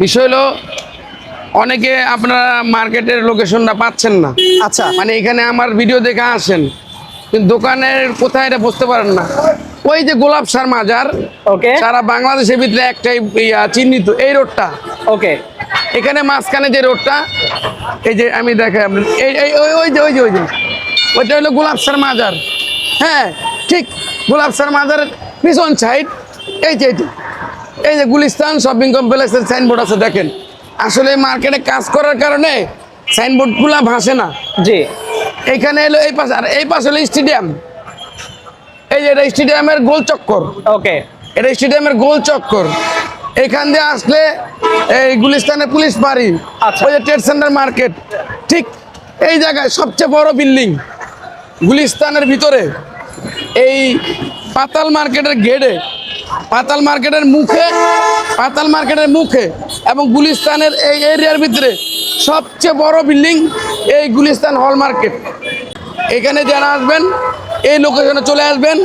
বিষয় হলো অনেকে আপনারা মার্কেটের লোকেশনটা পাচ্ছেন না। আচ্ছা, মানে এখানে আমার ভিডিও দেখে আসেন, কিন্তু দোকানের কোথায় এটা বুঝতে পারেন না। ওই যে গোলাপ সার মাজার, ওকে সারা বাংলাদেশের ভিতরে একটাই চিহ্নিত এই রোডটা। ওকে। এখানে মাঝখানে যে রোডটা, এই যে আমি দেখাই আপনার, এই এই ওই ওই যে ওই যে ওই যে ওইটা হলো গোলাপ সার মাজার। হ্যাঁ, ঠিক গোলাপ সার মাজারের পিছন সাইড এই যে এইটি, এই যে গুলিস্তান শপিং কমপ্লেক্সের সাইনবোর্ড আছে দেখেন। আসলে মার্কেটে কাজ করার কারণে সাইনবোর্ডগুলো ভাসে না। জি, এইখানে এলো এই পাশে, আর এই পাশে হলো স্টেডিয়াম। এই যে এটা স্টেডিয়ামের গোল চক্কর, ওকে এটা স্টেডিয়ামের গোল চক্কর। এখান দিয়ে আসলে এই গুলিস্তানের পুলিশ বাড়ি, আচ্ছা। ওই যে ট্রেড সেন্টার মার্কেট, ঠিক এই জায়গায় সবচেয়ে বড় বিল্ডিং গুলিস্তানের ভিতরে, এই পাতাল মার্কেটের গেটে, পাতাল মার্কেটের মুখে এবং গুলিস্তানের এই এরিয়ার ভিতরে সবচেয়ে বড় বিল্ডিং এই গুলিস্তান হল মার্কেট। এখানে যারা আসবেন এই লোকেশনে চলে আসবেন,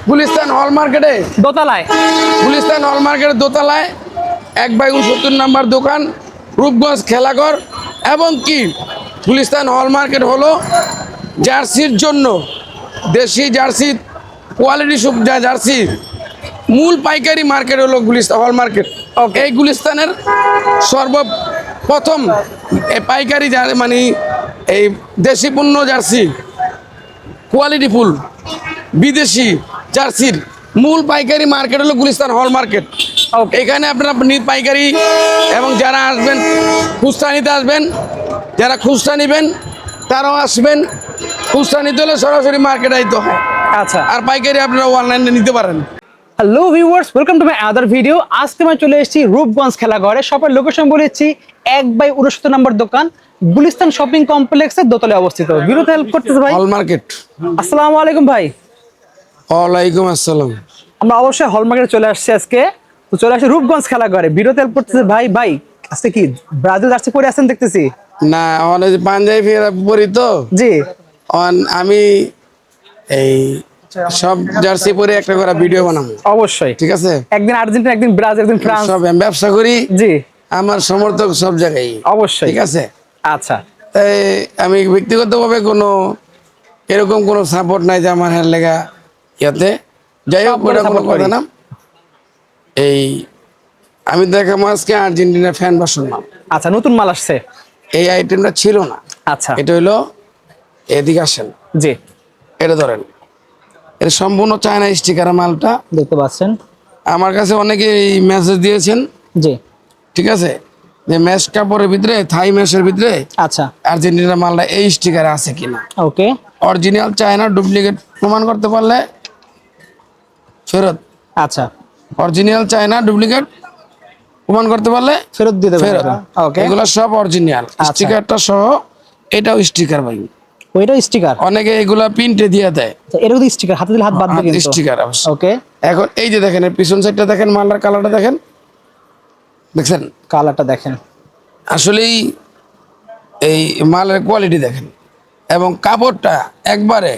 গুলিস্তান হল মার্কেটে, দোতলায়। গুলিস্তান হল মার্কেটের দোতলায় 1/69 নম্বর দোকান, রূপগঞ্জ খেলাঘর। এবং কি গুলিস্তান হল মার্কেট হলো জার্সির জন্য, দেশি জার্সি কোয়ালিটি সব জার্সি মূল পাইকারি মার্কেট হলো গুলিস্তান হল মার্কেট। এই গুলিস্তানের সর্বপ্রথম পাইকারি মানে এই দেশি পণ্য জার্সি কোয়ালিটি ফুল বিদেশি জার্সির মূল পাইকারি মার্কেট হলো গুলিস্তান হল মার্কেট। এখানে আপনারা পাইকারি এবং যারা আসবেন খুচরা নিতে আসবেন, যারা খুচরা নেবেন তারাও আসবেন। খুচরা নিতে হলে সরাসরি মার্কেটে আইতে হয়, আচ্ছা। আর পাইকারি আপনারা অনলাইনে নিতে পারেন। Hello viewers, welcome to my other video. আজকে আমি চলে এসেছি রূপগঞ্জ খেলাঘরে। শপের লোকেশন বলেছি 1/69 নম্বর দোকান, গুলিস্তান শপিং কমপ্লেক্সের দোতলায় অবস্থিত। ভিডিওতে হেল্প করতেছে ভাই। হল মার্কেট। আসসালামু আলাইকুম ভাই। ওয়ালাইকুম আসসালাম। আমরা অবশ্যই হল মার্কেটে চলে আসছি আজকে। তো চলে আসছি রূপগঞ্জ খেলাঘরে। ভিডিওতে হেল্প করতেছে ভাই। ভাই আজকে কি ব্রাজিল জার্সি পরে আছেন দেখতেছি? না, অনেক পাঞ্জাবি ফেরা পরি তো। জি। আমি এই সব জার্সি পরে একটা করে ভিডিও বানাবো। অবশ্যই, ঠিক আছে। একদিন আর্জেন্টিনা, একদিন ব্রাজিল, একদিন ফ্রান্স। সব আমি ব্যবসা করি। জি, আমার সমর্থক সব জায়গায়। অবশ্যই। ঠিক আছে। আচ্ছা। তাই আমি ব্যক্তিগতভাবে কোনো এরকম কোনো সাপোর্ট নাই যে আমার হ্যাঁ লেগা ইয়াতে। যাই হোক, ওটা কোনো কথা না। এই আমি দেখাবো আজকে আর্জেন্টিনার ফ্যান ভার্সন নাম। আচ্ছা, নতুন মাল আসছে। এই আইটেমটা ছিল না। আচ্ছা। এটা হইলো, এদিকে আসেন, জি, এটা ধরেন, এটা সম্পূর্ণ চায়না স্টিকার মালটা। দেখতে পাচ্ছেন। আমার কাছে অনেকে এই মেসেজ দিয়েছেন। জি, ঠিক আছে, যে ম্যাশ কাপড়ের ভিতরে, থাই ম্যাশের ভিতরে আচ্ছা। আর্জেন্টিনার মালটা এই স্টিকারে আছে কিনা। ওকে। অরিজিনাল চায়না, ডুপ্লিকেট প্রমাণ করতে পারলে ফেরত। আচ্ছা, অরিজিনাল চায়না, ডুপ্লিকেট প্রমাণ করতে পারলে ফেরত দিয়ে দেবেন। ফেরত। ওকে। এগুলো সব অরিজিনাল, স্টিকারটা সহ। এটাও স্টিকার ভাই। ওইটা স্টিকার। অনেকে এগুলা প্রিন্টে দিয়ে দেয়। এর মধ্যে স্টিকার, হাতে দিলে হাত বাঁধবে কিন্তু। স্টিকার অবশ্য। ওকে। এখন এই যে দেখেন, এর পিছন সাইডটা দেখেন, মালটার কালারটা দেখেন, দেখছেন কালারটা দেখেন। আসলেই এই মালের কোয়ালিটি দেখেন, এবং কাপড়টা একবারে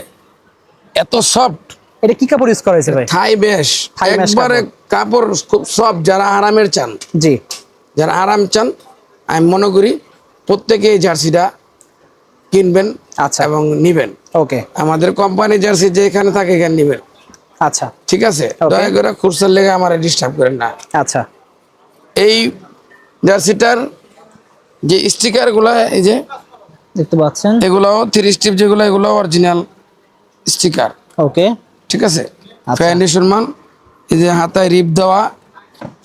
এত সফট। এটা কি কাপড় ইউজ করা হয়েছে ভাই? থাই বেশ, থাই mesh একবারে কাপড় খুব সফট। যারা আরামের চান, জি, যারা আরাম চান, আমি মনে করি প্রত্যেকে এই জার্সিটা কিনবেন। আচ্ছা। এবং নিবেন। ওকে। আমাদের কোম্পানি জার্সি যেখানে থাকে এখানে নিবেন। আচ্ছা। ঠিক আছে। Okay. দয়া করে খুচরার লেগে আমার ডিস্টার্ব করেন না। আচ্ছা। এই জার্সিটার যে স্টিকারগুলো, এই যে দেখতে পাচ্ছেন, এগুলোও 3 স্ট্রিপ যেগুলো, এগুলো অরিজিনাল স্টিকার। ওকে। ঠিক আছে। আচ্ছা। ফাউন্ডেশন মান, এই যে হাতায় রিপ দেওয়া,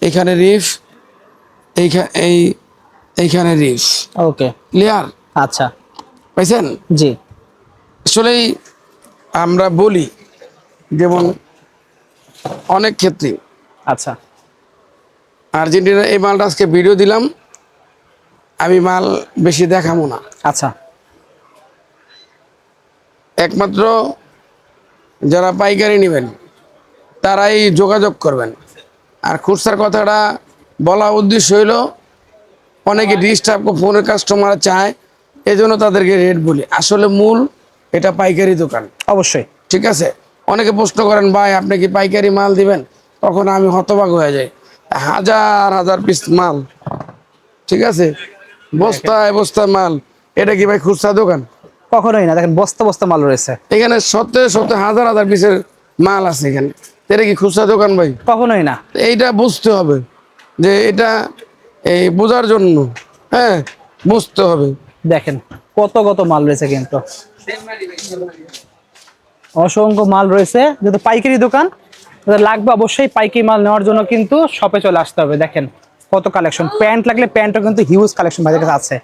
এখানে রিফ, এইখানে রিফ। ওকে। ক্লিয়ার আচ্ছা। পাইছেন? জি, আসলেই আমরা বলি, যেমন অনেক ক্ষেত্রে আচ্ছা। আর্জেন্টিনা এই মালটা আজকে ভিডিও দিলাম, আমি মাল বেশি দেখাবো না। আচ্ছা। একমাত্র যারা পাইকারি নেবেন তারাই যোগাযোগ করবেন। আর খুচরার কথাটা বলা উদ্দেশ্য হইল, অনেকে ডিস্টার্ব ফোনের কাস্টমার চায়, এজন্য তাদেরকে রেট বলি। আসলে মূল এটা পাইকারি দোকান। অবশ্যই। ঠিক আছে। অনেকে প্রশ্ন করেন, ভাই আপনি কি পাইকারি মাল দিবেন? তখন আমি হতবাক হয়ে যাই। হাজার হাজার পিস মাল ঠিক আছে, বস্তায় বস্তায় মাল। এটা কি ভাই খুচরা দোকান? কখনোই না, দেখেন বস্তা বস্তা মাল রয়েছে। এখানে শত শত হাজার হাজার পিসের মাল আছে এখানে, এটা কি খুচরা দোকান ভাই? কখনোই না। এইটা বুঝতে হবে যে এটা এই বোঝার জন্য, হ্যাঁ বুঝতে হবে। দেখেন কত কত মাল রয়েছে, কিন্তু অসংখ্য মাল রয়েছে। যেহেতু পাইকারি দোকান, যাদের লাগবে অবশ্যই পাইকারি মাল নেওয়ার জন্য কিন্তু শপে চলে আসতে হবে। দেখেন কত কালেকশন, প্যান্ট লাগলে প্যান্টও কিন্তু হিউজ কালেকশন ভাইদের কাছে আছে।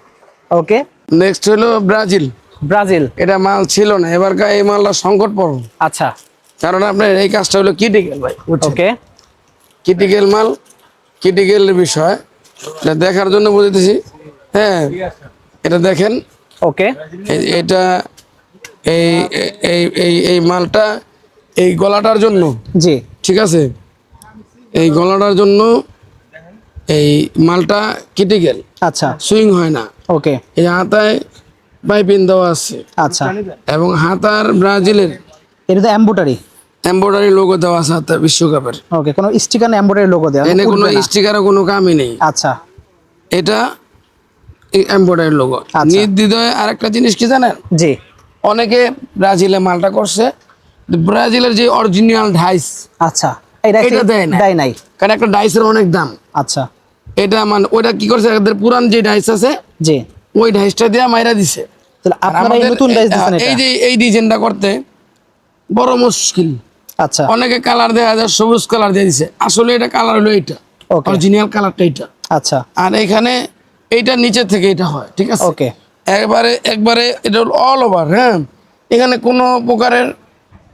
ওকে, নেক্সট হলো ব্রাজিল। ব্রাজিল। এটা মাল ছিল না, এবারকার এই মালটা সংকট পড়ো, আচ্ছা, কারণ আপনার এই কাজটা হলো ক্রিটিক্যাল ভাই। ওকে, ক্রিটিক্যাল মাল, ক্রিটিক্যাল বিষয়, এটা দেখার জন্য বুঝতেছি। হ্যাঁ, এটা দেখেন, ওকে, এটা এই এই এই এই মালটা এই গলাটার জন্য, জি, ঠিক আছে, এই গলাটার জন্য এই মালটা ক্রিটিক্যাল, আচ্ছা, সুইং হয় না। ওকে, এই হাতায় পাইপিং দেওয়া আছে, আচ্ছা। এবং হাতার ব্রাজিলের এটা তো এমব্রয়ডারি। এমব্রয়ডারি লোগো দেওয়া আছে হাতে বিশ্বকাপের। ওকে, কোনো স্টিকার না, এমব্রয়ডারি লোগো দেওয়া, এনে কোনো উঠবে না। স্টিকারও কোনো কামই নেই। আচ্ছা, এটা এমব্রয়ডারি লোগো। আচ্ছা। নির্দ্বিধায় আরেকটা জিনিস কি জানেন, জি, অনেকে ব্রাজিলে মালটা করছে, ব্রাজিলের যে অরিজিনাল ডাইস, আচ্ছা। এটা এটা দেয় না। দেয় নাই। কারণ একটা ডাইসের অনেক দাম। আচ্ছা, এটা মানে ওইটা কি করছে, এদের পুরান যে ডাইস আছে জি। ওই ডাইসটা দিয়ে মাইরা দিছে। তাহলে আর আপনারা এই আমাদের নতুন ডাইস দিচ্ছেন এই এটা? যে এই ডিজাইনটা করতে বড় মুশকিল। আচ্ছা, অনেকে কালার দেয়া যায়, সবুজ কালার দিয়ে দিছে, আসলে এটা কালার হলো এইটা, ওকে, অরিজিনাল কালারটা এটা। আচ্ছা, আর এখানে এইটা নিচে থেকে এটা হয়, ঠিক আছে। ওকে, একবারে একবারে এটা হলো অল ওভার। হ্যাঁ, এখানে কোনো প্রকারের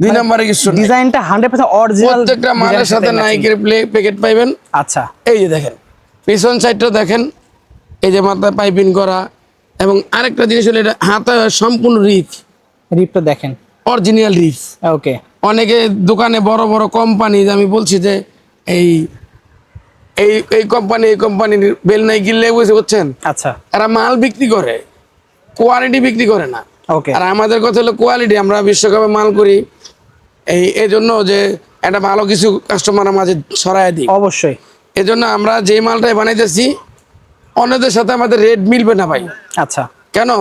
দুই নম্বরে কিছু নেই। ডিজাইনটা 100% অরিজিনাল। প্রত্যেকটা মালের সাথে নাইকের প্যাকেট পাইবেন। আচ্ছা, এই যে দেখেন পিছন সাইডটা দেখেন, এই যে মাথায় পাইপিং করা, এবং আরেকটা জিনিস হলো এটা হাতে সম্পূর্ণ রিফ, রিপটা দেখেন, অরিজিনাল রিফ। ওকে, অনেকে দোকানে বড় বড় কোম্পানি, আমি বলছি যে এই এই এই কোম্পানির বেল নাই গিললে বুঝছেন, আচ্ছা, এরা মাল বিক্রি করে, কোয়ালিটি বিক্রি করে না। ওকে, আর আমাদের কথা হলো কোয়ালিটি। আমরা বিশ্বকাপে মাল করি এই জন্য যে একটা ভালো কিছু কাস্টমারের মাঝে ছড়ায় দিই। অবশ্যই। এজন্য আমরা যে মালটাই বানাইতেছি অন্যদের সাথে আমাদের রেট মিলবে না ভাই। আচ্ছা, কেন?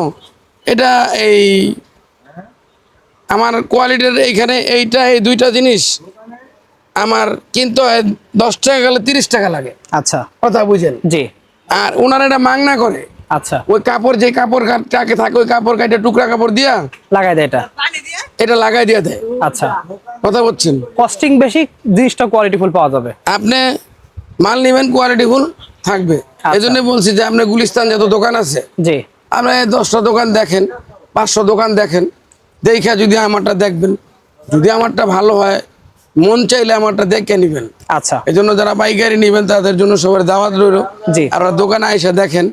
এটা এই আমার কোয়ালিটির এইখানে এইটা এই দুইটা জিনিস আমার কিন্তু 10 টাকা গেলে 30 টাকা লাগে, আচ্ছা, কথা বুঝেন। জি, আর ওনারা এটা মাংনা করে, আচ্ছা, ওই কাপড় যে কাপড় কাটে থাকে ওই কাপড় কাটে টুকরা কাপড় দিয়া লাগাই দেয় এটা। এটা লাগাই দিয়ে দেয়, আচ্ছা, কথা বলছেন। কস্টিং বেশি, জিনিসটা কোয়ালিটিফুল পাওয়া যাবে। আপনি মাল নেবেন কোয়ালিটিফুল থাকবে। এই জন্য বলছি যে আপনি গুলিস্তান যত দোকান আছে, জি, আপনার 10টা দোকান দেখেন, 500 দোকান দেখেন, দেখা যদি আমারটা দেখবেন, যদি আমারটা ভালো হয় মন চাইলে আমারটা দেখে নেবেন। আচ্ছা, এই জন্য যারা পাইকারি নেবেন তাদের জন্য সবার দাওয়াত রইল, জি, আপনারা দোকানে এসে দেখেন।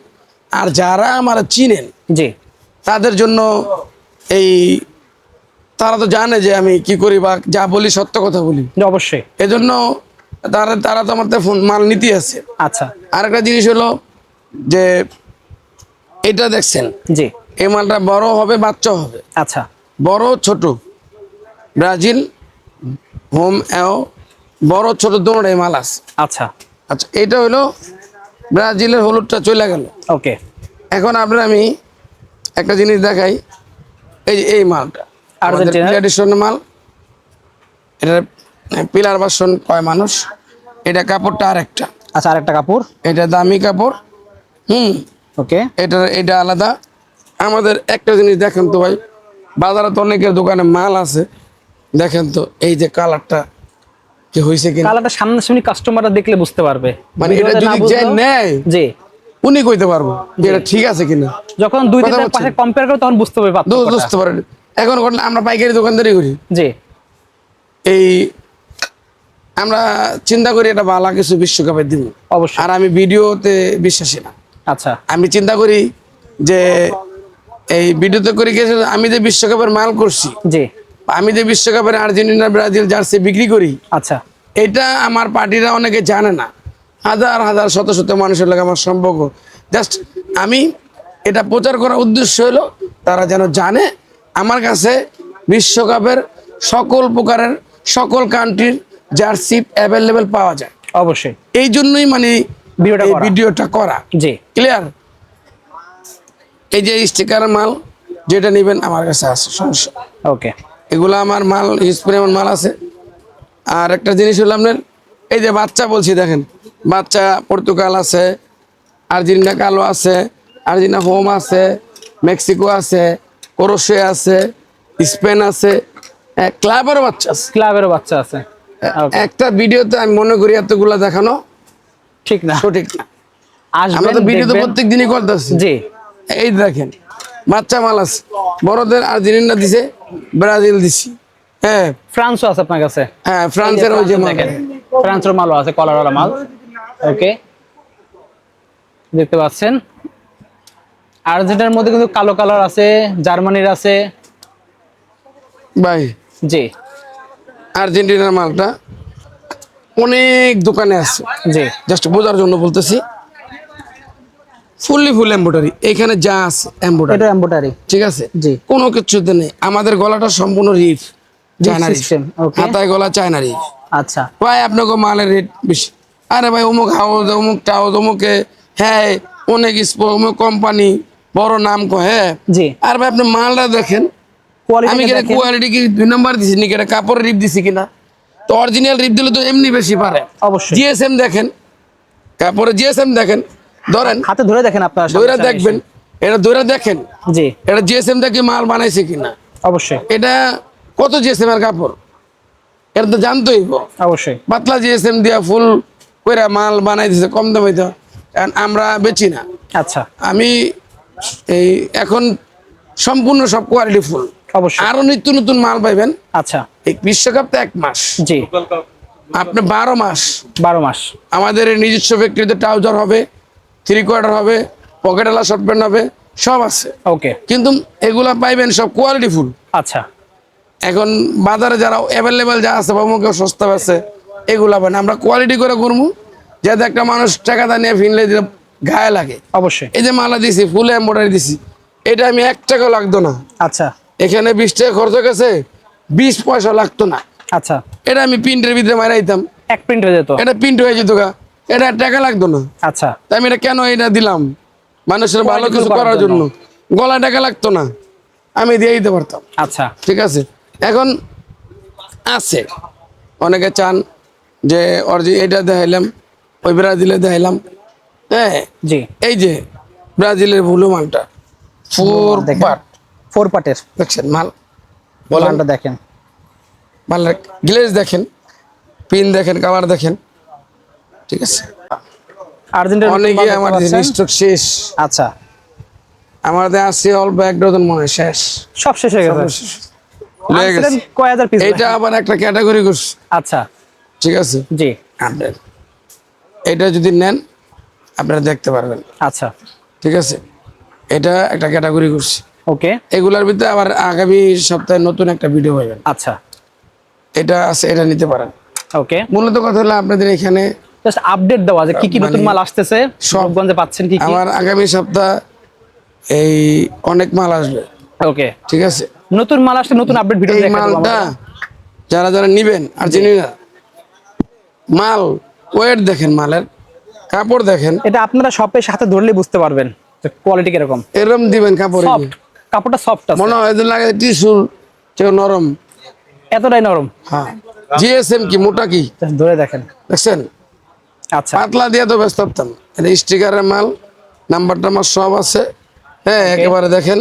আর যারা আমার চিনেন জি, তাদের জন্য এই তারা তো জানে যে আমি কি করি বা যা বলি সত্য কথা বলি, জি, অবশ্যই। এজন্য তারা তো আমার ফোন মাল নিতে আছে। আচ্ছা, আরেকটা জিনিস হলো যে এটা দেখছেন, জি, এই মালটা বড় হবে বাচ্চা হবে, আচ্ছা, বড় ছোট ব্রাজিল হোম এও বড় ছোট দোনোটাই মাল আছে। আচ্ছা, আচ্ছা, এটা হলো ব্রাজিলের হলুদটা চলে গেল। ওকে, এখন আপনার আমি একটা জিনিস দেখাই, এই যে এই মালটা আর্জেন্টিনা ট্র্যাডিশনাল মাল, এটা পিলার বাসন কয় মানুষ, এটা কাপড়টা আরেকটা, আচ্ছা, আরেকটা কাপড়, এটা দামি কাপড়। ওকে, এটা আলাদা। আমাদের একটা জিনিস দেখেন তো ভাই, বাজারে তো অনেকের দোকানে মাল আছে, দেখেন তো এই যে কালারটা কি হয়েছে কিনা, কালারটা সামনাসামনি কাস্টমাররা দেখলে বুঝতে পারবে। মানে এটা ভিডিওতে না যদি যে বুঝলেও- নেয় জি, উনি কইতে পারবো যে এটা ঠিক আছে কিনা, যখন দুই কথা তিনটার বলছেন। পাশে কম্পেয়ার করে তখন বুঝতে পারবে পার্থক্যটা। বুঝতে পারেন। এখন ঘটনা আমরা পাইকারি দোকানদারি করি, জি, এই আমরা চিন্তা করি এটা ভালো কিছু বিশ্বকাপে দিব, অবশ্যই। আর আমি ভিডিওতে বিশ্বাসী না। আচ্ছা, আমি চিন্তা করি যে এই ভিডিওতে করে গেছে আমি যে বিশ্বকাপের মাল করছি, জি, আমি যে বিশ্বকাপের আর্জেন্টিনা ব্রাজিল জার্সি বিক্রি করি, আচ্ছা, এটা আমার পার্টিরা অনেকে জানে না। হাজার হাজার শত শত মানুষের লাগে আমার সম্পর্ক। জাস্ট আমি এটা প্রচার করার উদ্দেশ্য হলো তারা যেন জানে আমার কাছে বিশ্বকাপের সকল প্রকারের সকল কান্ট্রির জার্সি অ্যাভেলেবেল পাওয়া যায়। অবশ্যই। এই জন্যই মানে ভিডিওটা এই করা। ভিডিওটা করা। জি ক্লিয়ার? এই যে স্টিকার মাল যেটা নেবেন আমার কাছে আছে, সমস্যা। ওকে এগুলো আমার মাল স্প্রে মাল আছে। আর একটা জিনিস হলো আপনার এই যে বাচ্চা বলছি, দেখেন বাচ্চা পর্তুগাল আছে, আর্জেন্টিনা কালো আছে, আর্জেন্টিনা হোম আছে, মেক্সিকো আছে, ক্রোশিয়া আছে, স্পেন আছে, ক্লাবেরও বাচ্চা আছে। ক্লাবেরও বাচ্চা আছে। Okay, একটা ভিডিওতে আমি মনে করি এতগুলা দেখানো ঠিক না, সঠিক না। আমরা আসবেন তো ভিডিও তো দেখবেন। প্রত্যেক দিনই করতেছি। জি এই দেখেন বাচ্চা মাল আছে, বড়দের আর্জেন্টিনা দিছে, ব্রাজিল দিছি। হ্যাঁ ফ্রান্সও আছে আপনার কাছে। হ্যাঁ, ফ্রান্সের ওই যে মাল। দেখেন ফ্রান্সের মালও আছে, কলারওয়ালা মাল। ওকে, দেখতে পাচ্ছেন আর্জেন্টিনার মধ্যে কিন্তু কালো কালার আছে, জার্মানির আছে। ভাই জি আর্জেন্টিনার মালটা অনেক দোকানে আছে, জি জাস্ট বোঝার জন্য বলতেছি। ফুল এমব্রয়ডারি, এখানে যা আছে এমব্রয়ডারি, এটা এমব্রয়ডারি। ঠিক আছে? জি। কোনো কিছুতে নেই। আমাদের গলাটা সম্পূর্ণ reef, China reef, system, okay. হাতায় গলা চায়না রিফ। আচ্ছা ভাই আপনাকে মালের রেট বেশি। আরে ভাই অমুক হাউস, অমুক টাউস, অমুকে হ্যাঁ অনেক অমুক কোম্পানি বড় নাম হ্যাঁ। জি আর ভাই আপনি মালটা দেখেন, আমি কোয়ালিটি কিনা কোয়ালিটি কি 2 নাম্বার দিছি নাকি, এটা কাপড়ের রিপ দিছি কিনা? তো অরিজিনাল রিপ দিলে তো এমনি বেশি পারে। অবশ্যই। জিএসএম দেখেন, কাপড়ের জিএসএম দেখেন, ধরেন হাতে ধরে দেখেন আপনারা দইরা দেখবেন, এটা দইরা দেখেন জি এটা জিএসএম থেকে মাল বানাইছে কিনা। অবশ্যই এটা কত জিএসএম এর কাপড়, এটা তো জানতেই হইব। অবশ্যই। পাতলা জিএসএম দিয়া ফুল কইরা মাল বানাই দিছে কম দামে, তো কারণ আমরা বেচি না। আচ্ছা আমি এই এখন সম্পূর্ণ সব কোয়ালিটি ফুল, অবশ্যই। আরো নিত্য নতুন মাল পাইবেন। আচ্ছা এই বিশ্বকাপ তো 1 মাস, জি আপনি 12 মাস 12 মাস। আমাদের এই নিজস্ব ফ্যাক্টরিতে ট্রাউজার হবে, 3/4 হবে, পকেটওয়ালা শর্ট প্যান্ট হবে, সব আছে। ওকে কিন্তু এগুলা পাইবেন সব কোয়ালিটি ফুল। আচ্ছা এখন বাজারে যারা অ্যাভেলেবেল যা আছে বা মুখে সস্তা আছে এগুলা পাবেন। আমরা কোয়ালিটি করে করবো, যাতে একটা মানুষ টাকা দা নিয়ে ফিনলে দিলে গায়ে লাগে। অবশ্যই। এই যে মালা দিছি ফুল এমব্রয়ডারি দিছি, এটা আমি 1 টাকাও লাগতো না। আচ্ছা এখানে 20 টাকা খরচ গেছে, 20 পয়সা লাগতো না। আচ্ছা এটা আমি প্রিন্টের ভিতরে মারাইতাম, এক প্রিন্ট হয়ে যেত। এটা প্রিন্ট হয়ে যেত গা, এটা টাকা লাগতো না। আচ্ছা তাই আমি এটা কেন এটা দিলাম, মানুষের ভালো Quality কিছু করার করার জন্য। জন্য। গলা টাকা লাগতো না, আমি দিয়ে দিতে পারতাম। আচ্ছা ঠিক আছে? এখন আছে অনেকে চান যে এটা দেখাইলাম, ওই ব্রাজিলে দেখাইলাম। হ্যাঁ জি এই যে ব্রাজিলের ভুলো মালটা 4 দেখেন। পার্ট 4 পার্টের দেখছেন মাল, বলেন মালটা দেখেন। মালের গ্লেজ দেখেন, পিন দেখেন, কালার দেখেন, ঠিক আছে? আর্জেন্টিনা অনেকে আমার স্টক শেষ, আচ্ছা আমাদের আছে অল্প 1 ডজন মনে হয় শেষ, সব শেষ হয়ে গেছে। লয়ে গেছে। আনছিলেন কয় হাজার পিস? এটা আবার একটা ক্যাটাগরি করছে, আচ্ছা ঠিক আছে? জি 100 এটা যদি নেন আপনারা দেখতে পারবেন, আচ্ছা ঠিক আছে? এটা একটা ক্যাটাগরি করছি। ওকে এগুলার ভিতরে আবার আগামী সপ্তাহে নতুন একটা ভিডিও পাবেন। আচ্ছা এটা আছে, এটা নিতে পারেন। ওকে মূলত কথা হলো আপনাদের এখানে জাস্ট আপডেট দেওয়া যে কি কি নতুন মানে মাল আসতেছে, সবগঞ্জে পাচ্ছেন কি কি। আমার আগামী সপ্তাহ এই অনেক মাল আসবে, ওকে ঠিক আছে? নতুন মাল আসলে নতুন আপডেট ভিডিও এই দেখাবো মালটা আমরা। যারা যারা নিবেন আর চিনি না, মাল ওয়েট দেখেন, মালের কাপড় দেখেন, এটা আপনারা শপের সাথে ধরলে বুঝতে পারবেন যে কোয়ালিটি কিরকম। এরম দিবেন কাপড়, সফট, কাপড়টা সফট আছে, মনে হয় যে লাগে টিস্যুর চেয়ে নরম। এতটাই নরম। হ্যাঁ জিএসএম কি মোটা কি Just ধরে দেখেন। দেখছেন? আচ্ছা পাতলা দিয়ে তো ব্যস্ত থাকতাম। এটা স্টিকারের মাল, নাম্বারটা আমার সব আছে। হ্যাঁ একেবারে দেখেন।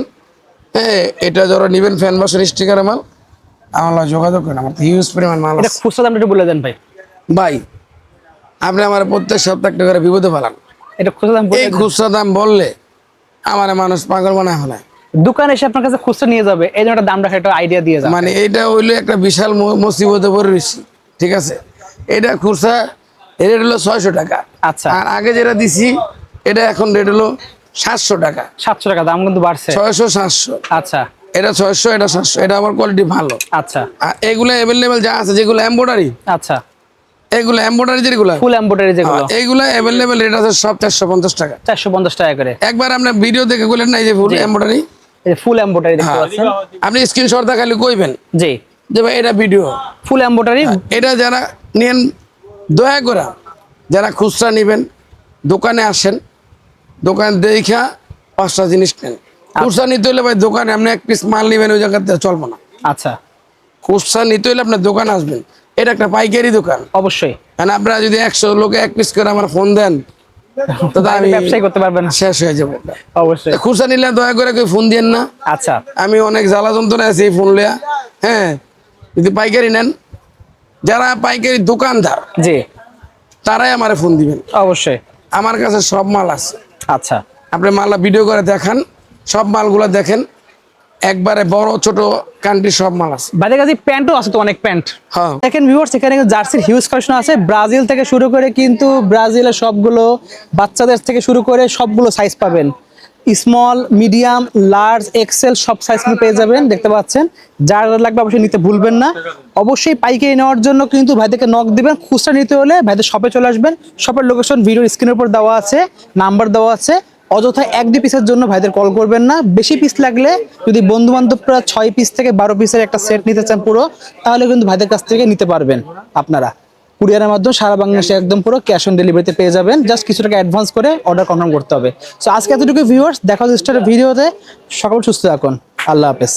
হ্যাঁ এটা যারা নিবেন ফ্যান বাসের স্টিকারের মাল আমার লগে যোগাযোগ করেন, আমার হিউজ পরিমাণ মাল এটা আছে। খুচরা দামটা একটু বলে দেন ভাই। ভাই আপনি আমার প্রত্যেক সপ্তাহ একটা করে বিপদে ফেলান। এটা খুচরা দাম বলে এই দেন। খুচরা দাম বললে আমার মানুষ পাগল বানায় ফেলায়। দোকানে এসে আপনার কাছে খুচরা নিয়ে যাবে, এই জন্য একটা দামটা একটা আইডিয়া দিয়ে যাবে। মানে এইটা হইলো একটা বিশাল মুসিবতে পড়ে রয়েছি, ঠিক আছে? এটা খুচরা রেট হলো 600 টাকা। আচ্ছা আর আগে যেটা দিছি এটা এখন রেট হলো 700 টাকা। 700 টাকা দাম কিন্তু বাড়ছে। 600 700, আচ্ছা এটা 600, এটা 700, এটা আমার কোয়ালিটি ভালো। আচ্ছা আর এগুলো অ্যাভেলেবেল যা আছে যেগুলো এমব্রয়ডারি, আচ্ছা এগুলো এমব্রয়ডারি যেগুলো ফুল এমব্রয়ডারি যেগুলো এইগুলো অ্যাভেলেবেল রেট আছে সব 450 টাকা। 450 টাকা করে। একবার আপনার ভিডিও দেখে বললেন না এই যে ফুল এমব্রয়ডারি, এই যে ফুল এমব্রয়ডারি দেখতে পাচ্ছেন। আপনি স্ক্রিনশট দেখালে কইবেন জি যে ভাই এটা ভিডিও। ফুল এমব্রয়ডারি। এটা যারা নেন দয়া করে, যারা খুচরা নেবেন দোকানে আসেন, দোকান দেখা 5টা জিনিস নেন। খুচরা নিতে হলে ভাই দোকানে আপনি এক পিস মাল নেবেন, ওই জায়গাতে চলবো না। আচ্ছা, খুচরা নিতে হলে আপনার দোকান আসবেন, এটা একটা পাইকারি দোকান। অবশ্যই কারণ আপনারা যদি 100 লোকে এক পিস করে আমার ফোন দেন তো আমি ব্যবসায় করতে পারবেন না। শেষ হয়ে যাবো। অবশ্যই। খুচরা নিলে দয়া করে কেউ ফোন দিয়েন না। আচ্ছা, আমি অনেক জ্বালা যন্ত্রণা আছি এই ফোন লিয়া। হ্যাঁ, যদি পাইকারি নেন, যারা পাইকারি দোকানদার জি, তারাই আমারে ফোন দিবেন। অবশ্যই। আমার কাছে সব মাল আছে। আচ্ছা, আপনি মালটা ভিডিও করে দেখান, সব মালগুলো দেখেন, একবারে বড় ছোট কান্ট্রি সব মাল আছে। বাইরের কাছে প্যান্টও আছে তো, অনেক প্যান্ট। হ্যাঁ, দেখেন ভিউয়ার্স, এখানে কিন্তু জার্সির হিউজ কালেকশন আছে। ব্রাজিল থেকে শুরু করে কিন্তু ব্রাজিলের সবগুলো, বাচ্চাদের থেকে শুরু করে সবগুলো সাইজ পাবেন। স্মল, মিডিয়াম, লার্জ, এক্সেল সব সাইজ কিন্তু পেয়ে যাবেন, দেখতে পাচ্ছেন। যার লাগবে অবশ্যই নিতে ভুলবেন না। অবশ্যই পাইকারি নেওয়ার জন্য কিন্তু ভাইদেরকে নক দিবেন। খুচরা নিতে হলে ভাইদের শপে চলে আসবেন। শপের লোকেশন ভিডিওর স্ক্রিনের উপর দেওয়া আছে, নাম্বার দেওয়া আছে। অযথা 1-2 পিসের জন্য ভাইদের কল করবেন না। বেশি পিস লাগলে, যদি বন্ধু বান্ধবরা 6 পিস থেকে 12 পিসের একটা সেট নিতে চান পুরো, তাহলে কিন্তু ভাইদের কাছ থেকে নিতে পারবেন। আপনারা কুরিয়ারের মাধ্যমে সারা বাংলাদেশে একদম পুরো ক্যাশ অন ডেলিভারিতে পেয়ে যাবেন। জাস্ট কিছু টাকা অ্যাডভান্স করে অর্ডার কনফার্ম করতে হবে। সো আজকে এতটুকু ভিউয়ার্স, দেখা হচ্ছে ভিডিওতে। সকল সুস্থ থাকুন, আল্লাহ হাফেজ।